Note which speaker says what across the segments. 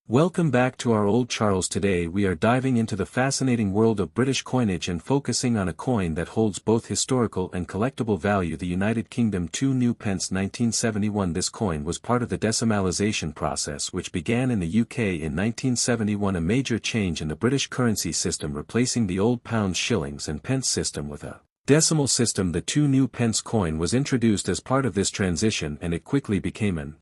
Speaker 1: Welcome back to our old Charles. Today we are diving into the fascinating world of British coinage and focusing on a coin that holds both historical and collectible value, the United Kingdom Two New Pence 1971. This coin was part of the decimalisation process which began in the UK in 1971, a major change in the British currency system, replacing the old pounds, shillings and pence system with a decimal system. The two new pence coin was introduced as part of this transition, and it quickly became an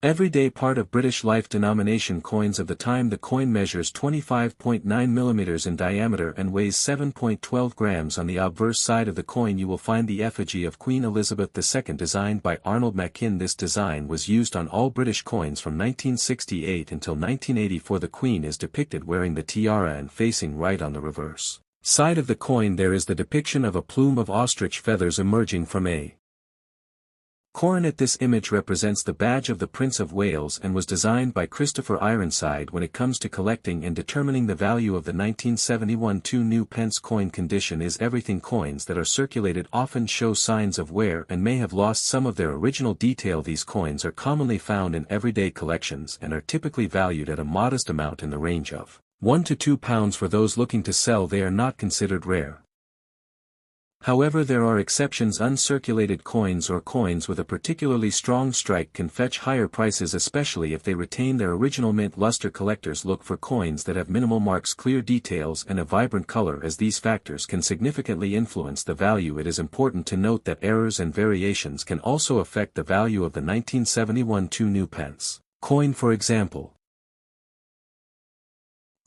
Speaker 1: everyday part of British life. Denomination coins of the time. The coin measures 25.9 mm in diameter and weighs 7.12 grams. On the obverse side of the coin you will find the effigy of Queen Elizabeth II, designed by Arnold Machin. This design was used on all British coins from 1968 until 1984. The Queen is depicted wearing the tiara and facing right. On the reverse side of the coin there is the depiction of a plume of ostrich feathers emerging from a coronet. This image represents the badge of the Prince of Wales and was designed by Christopher Ironside. When it comes to collecting and determining the value of the 1971 two new pence coin, condition is everything. Coins that are circulated often show signs of wear and may have lost some of their original detail. These coins are commonly found in everyday collections and are typically valued at a modest amount in the range of £1 to £2. For those looking to sell, they are not considered rare. However, there are exceptions. Uncirculated coins or coins with a particularly strong strike can fetch higher prices, especially if they retain their original mint luster. Collectors look for coins that have minimal marks, clear details and a vibrant color, as these factors can significantly influence the value. It is important to note that errors and variations can also affect the value of the 1971 two new pence coin. For example,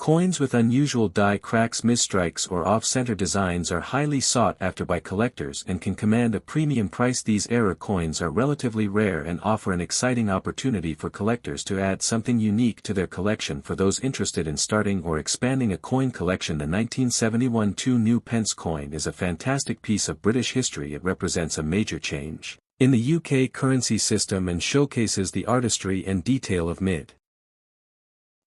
Speaker 1: coins with unusual die cracks, misstrikes or off-center designs are highly sought after by collectors and can command a premium price. These error coins are relatively rare and offer an exciting opportunity for collectors to add something unique to their collection. For those interested in starting or expanding a coin collection, the 1971 two new pence coin is a fantastic piece of British history. It represents a major change in the UK currency system and showcases the artistry and detail of mid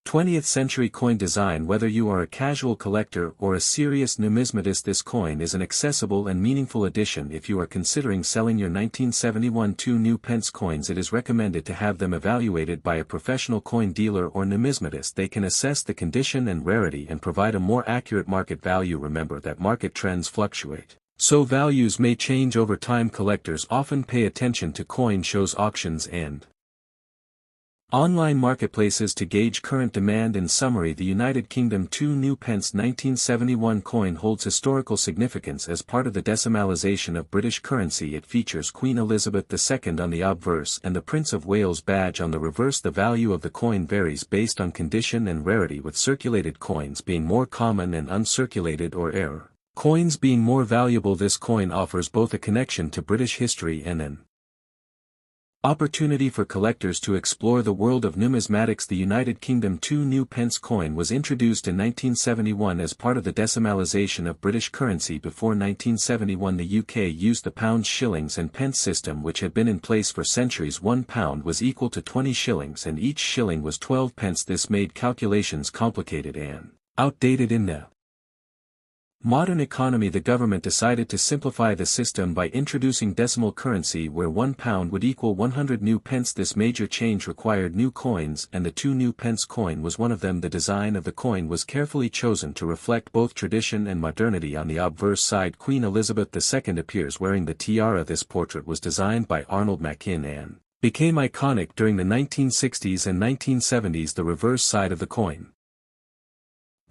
Speaker 1: 20th century coin design. Whether you are a casual collector or a serious numismatist, this coin is an accessible and meaningful addition. If you are considering selling your 1971 two new pence coins, it is recommended to have them evaluated by a professional coin dealer or numismatist. They can assess the condition and rarity and provide a more accurate market value. Remember that market trends fluctuate, so values may change over time. Collectors often pay attention to coin shows, auctions and online marketplaces to gauge current demand. In summary, the United Kingdom two new pence 1971 coin holds historical significance as part of the decimalisation of British currency. It features Queen Elizabeth II on the obverse and the Prince of Wales badge on the reverse. The value of the coin varies based on condition and rarity, with circulated coins being more common and uncirculated or error coins being more valuable. This coin offers both a connection to British history and an opportunity for collectors to explore the world of numismatics. The United Kingdom two new pence coin was introduced in 1971 as part of the decimalisation of British currency. Before 1971, the UK used the pounds, shillings and pence system, which had been in place for centuries. £1 was equal to 20 shillings and each shilling was 12 pence. This made calculations complicated and outdated. In the modern economy, the government decided to simplify the system by introducing decimal currency, where £1 would equal 100 new pence. This major change required new coins, and the two new pence coin was one of them. The design of the coin was carefully chosen to reflect both tradition and modernity. On the obverse side, Queen Elizabeth II appears wearing the tiara. This portrait was designed by Arnold Machin and became iconic during the 1960s and 1970s. The reverse side of the coin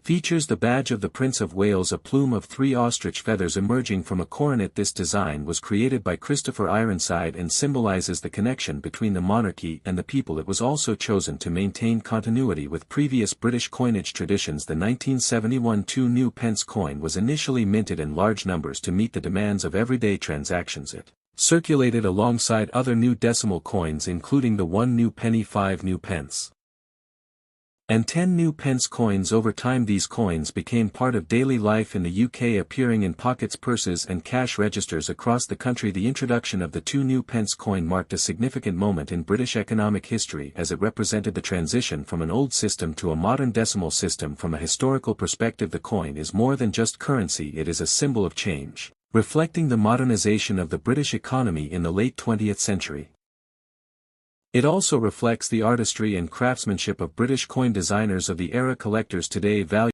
Speaker 1: features the badge of the Prince of Wales, a plume of 3 ostrich feathers emerging from a coronet. This design was created by Christopher Ironside and symbolizes the connection between the monarchy and the people. It was also chosen to maintain continuity with previous British coinage traditions. The 1971 two new pence coin was initially minted in large numbers to meet the demands of everyday transactions. It circulated alongside other new decimal coins, including the 1 new penny, 5 new pence and 10 new pence coins. Over time, these coins became part of daily life in the UK, appearing in pockets, purses and cash registers across the country. The introduction of the two new pence coin marked a significant moment in British economic history, as it represented the transition from an old system to a modern decimal system. From a historical perspective, the coin is more than just currency. It is a symbol of change, reflecting the modernization of the British economy in the late 20th century. It also reflects the artistry and craftsmanship of British coin designers of the era. Collectors today value